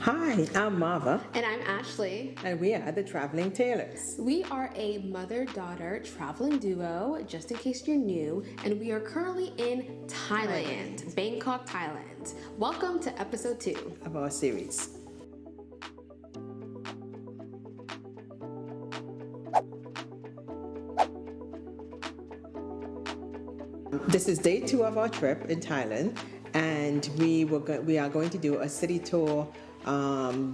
Hi, I'm Marva, And I'm Ashley. and we are the Traveling Tailors. We are a mother-daughter traveling duo, just in case you're new, and we are currently in Thailand, Bangkok, Thailand. Welcome to episode 2. Of our series. This is day 2 of our trip in Thailand, and we are going to do a city tour.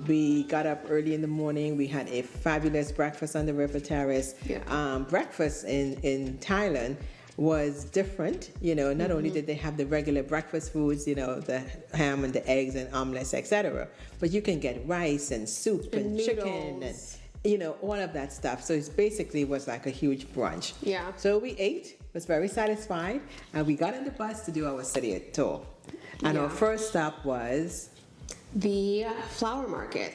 We got up early in the morning. We had a fabulous breakfast on the river terrace. Yeah. Breakfast in Thailand was different. Not only did they have the regular breakfast foods, the ham and the eggs and omelets, etc., but you can get rice and soup and chicken and all of that stuff. So it basically was like a huge brunch. Yeah. So we ate, was very satisfied, and we got on the bus to do our city tour. And our first stop was The flower market.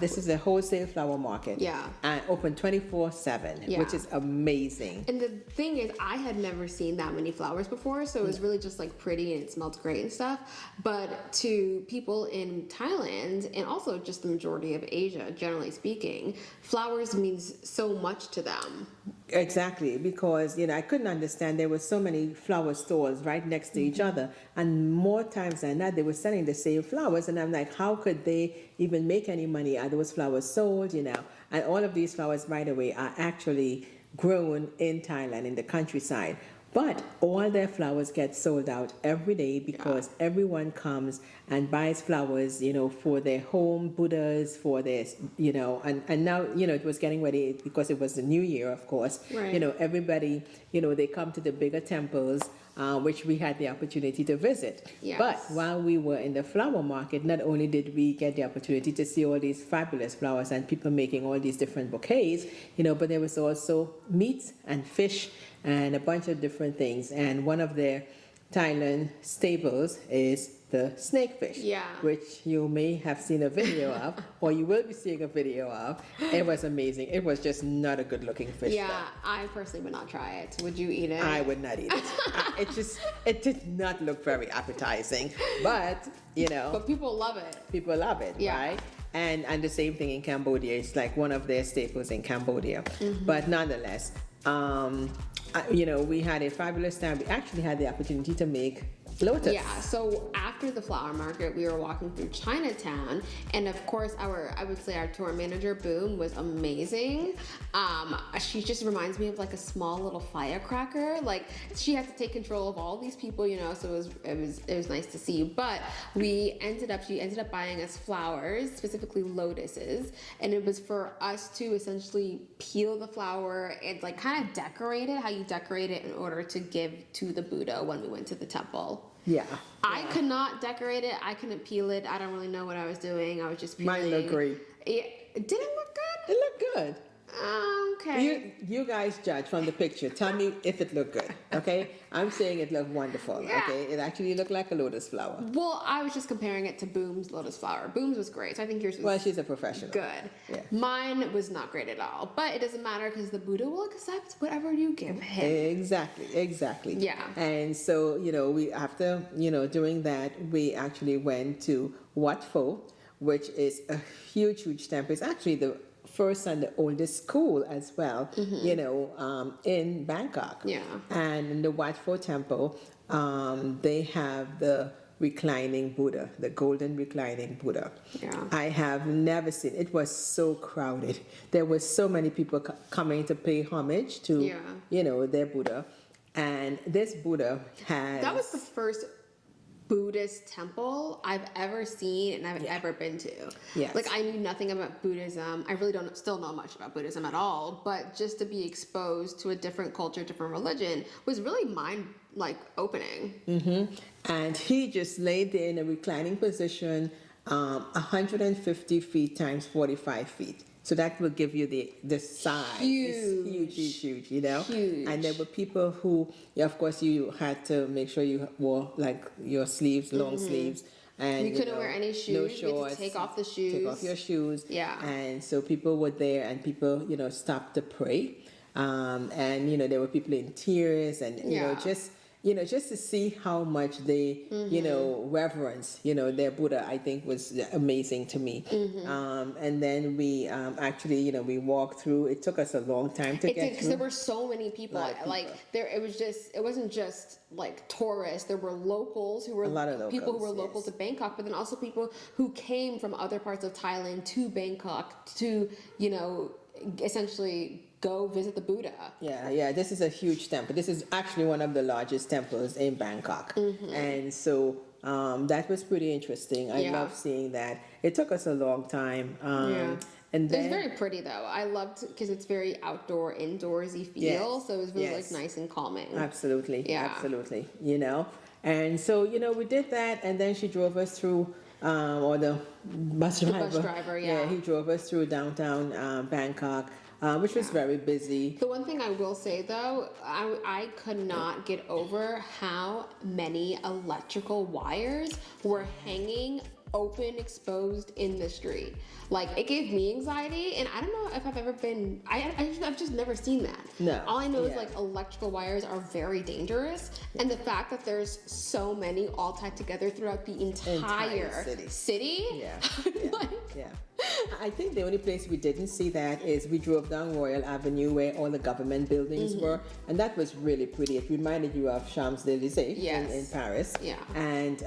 this is a wholesale flower market. Yeah. And open 24/7, Yeah. which is amazing. And the thing is, I had never seen that many flowers before, so it was really just like pretty and it smelled great and stuff. But to people in Thailand, and also just the majority of Asia, generally speaking, flowers means so much to them. Exactly, because I couldn't understand, there were so many flower stores right next to each other, and more times than not they were selling the same flowers, and I'm like, how could they even make any money? Are those flowers sold? And all of these flowers, by the way, are actually grown in Thailand in the countryside. But all their flowers get sold out every day because everyone comes and buys flowers, for their home Buddhas, for their, and now, it was getting ready because it was the new year, of course. Right. Everybody, they come to the bigger temples, which we had the opportunity to visit. Yes. But while we were in the flower market, not only did we get the opportunity to see all these fabulous flowers and people making all these different bouquets, but there was also meat and fish and a bunch of different things. And one of their Thailand staples is the snakefish, Yeah. which you may have seen a video of, or you will be seeing a video of. It was amazing. It was just not a good-looking fish. Yeah, I personally would not try it. Would you eat it? I would not eat it. It did not look very appetizing, but But people love it. people love it, Yeah. right? And the same thing in Cambodia. It's like one of their staples in Cambodia. But nonetheless, we had a fabulous time. We actually had the opportunity to make lotus. Yeah, so after the flower market, we were walking through Chinatown, and of course, I would say our tour manager, Boom, was amazing. She just reminds me of like a small little firecracker. Like she had to take control of all these people, so it was nice to see. But she ended up buying us flowers, specifically lotuses, and it was for us to essentially peel the flower and like kind of decorate it, how you decorate it in order to give to the Buddha when we went to the temple. Yeah. I could not decorate it. I couldn't peel it. I don't really know what I was doing. I was just peeling. Mine looked great. It didn't look good? It looked good. Okay. You guys judge from the picture. Tell me if it looked good, okay? I'm saying it looked wonderful, Yeah. okay? It actually looked like a lotus flower. Well, I was just comparing it to Boom's lotus flower. Boom's was great, so I think yours was Well, she's a professional. good. Yeah. Mine was not great at all, but it doesn't matter because the Buddha will accept whatever you give him. Exactly. Yeah. And so, we after, doing that, we actually went to Wat Pho, which is a huge temple. It's actually the first and the oldest school as well, in Bangkok. Yeah. And in the Wat Pho temple, they have the reclining Buddha, the golden reclining Buddha. Yeah. I have never seen, it was so crowded. There were so many people coming to pay homage to, their Buddha. And this Buddha has... That was the first Buddhist temple I've ever seen and I've ever been to. Yes. Like I knew nothing about Buddhism. I really don't still know much about Buddhism at all, but just to be exposed to a different culture, different religion was really mind opening. And he just laid there in a reclining position, 150 feet times 45 feet. So that will give you the size. It's huge, Huge. And there were people who, of course, you had to make sure you wore like your sleeves, long sleeves. And you couldn't wear any shoes. No You had to shorts. take off the shoes. Take off your shoes. Yeah. And so people were there and people, stopped to pray. And, there were people in tears and, just just to see how much they, reverence, their Buddha, I think was amazing to me. And then we actually, we walked through. It took us a long time to It get did, because through. there were so many people. It wasn't just like tourists. There were locals who were A lot of people who were locals, local yes. to Bangkok, but then also people who came from other parts of Thailand to Bangkok to, essentially go visit the Buddha. Yeah, this is a huge temple. This is actually one of the largest temples in Bangkok. And so that was pretty interesting. I Yeah. love seeing that. It took us a long time. And It's then, very pretty though. I loved because it's very outdoor, indoorsy feel. Yes, So it was really yes. like nice and calming. absolutely, Yeah. absolutely, And so, we did that, and then she drove us through, or the bus driver. driver, yeah. he drove us through downtown Bangkok, which was very busy. The one thing I will say though, I could not get over how many electrical wires were hanging open, exposed in the street. Like, it gave me anxiety, and I don't know if I've ever been, I've just never seen that. No. All I know is Yeah. like electrical wires are very dangerous, and the fact that there's so many all tied together throughout the entire city. Yeah, like, yeah. I think the only place we didn't see that is we drove down Royal Avenue where all the government buildings were, and that was really pretty. It reminded you of Champs-Élysées Yes. in Paris. Yeah. And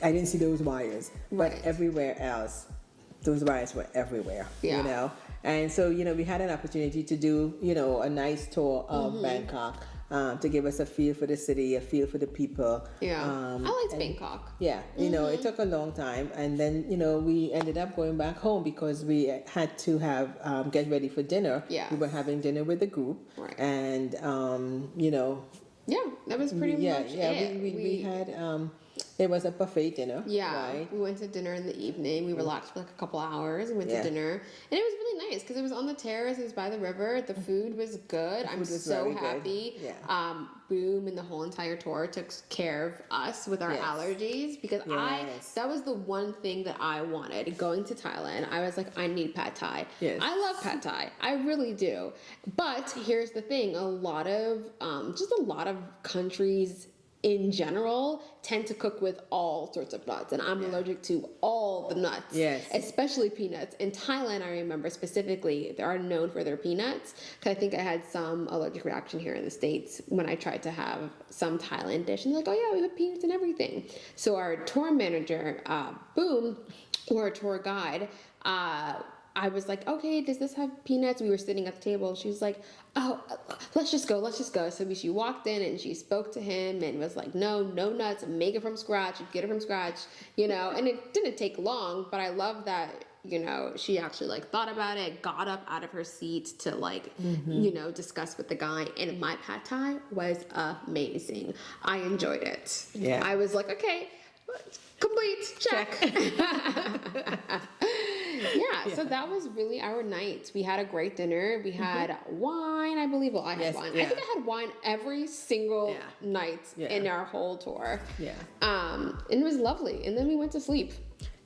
I didn't see those wires, but Right. everywhere else, those wires were everywhere. Yeah. And so we had an opportunity to do a nice tour of Bangkok. To give us a feel for the city, a feel for the people. Yeah. I liked and- Bangkok. Yeah, it took a long time, and then we ended up going back home because we had to have get ready for dinner. Yes. We were having dinner with the group, Right. and Yeah, that was pretty much it. we had it was a buffet dinner. Yeah, right? we went to dinner in the evening. We relaxed for like a couple hours and went Yeah. to dinner, and it was really nice because it was on the terrace. It was by the river. The food was good. I'm was so very good. happy. Yeah. Boom and the whole entire tour took care of us with our Yes. allergies because Yes. that was the one thing that I wanted going to Thailand. I was like, I need pad thai. Yes. I love pad thai. I really do. But here's the thing: a lot of countries in general tend to cook with all sorts of nuts, and I'm allergic to all the nuts, Yes. especially peanuts. In Thailand, I remember specifically, they are known for their peanuts, because I think I had some allergic reaction here in the States when I tried to have some Thailand dish, and they're like, oh yeah, we have peanuts and everything. So our tour manager, Boom, or a tour guide, I was like, okay, does this have peanuts? We were sitting at the table. She was like, oh, let's just go. So she walked in and she spoke to him and was like, no nuts, make it from scratch, get it from scratch, and it didn't take long, but I love that, she actually like thought about it, got up out of her seat to like, discuss with the guy, and my pad thai was amazing. I enjoyed it. Yeah. I was like, okay, complete, check. Yeah, so that was really our night. We had a great dinner. We had wine, I believe. Well, I had Yes, wine. yeah. I think I had wine every single night Yeah. in our whole tour. Yeah. And it was lovely. And then we went to sleep.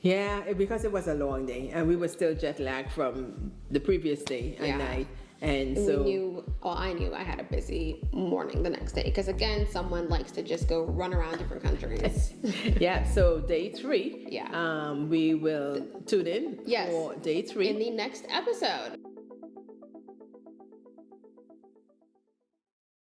Yeah, because it was a long day, and we were still jet lagged from the previous day and Yeah. night, and And so I knew I had a busy morning the next day. Because again, someone likes to just go run around different countries. yeah. So day 3, Yeah. we will tune in Yes. for day 3. In the next episode.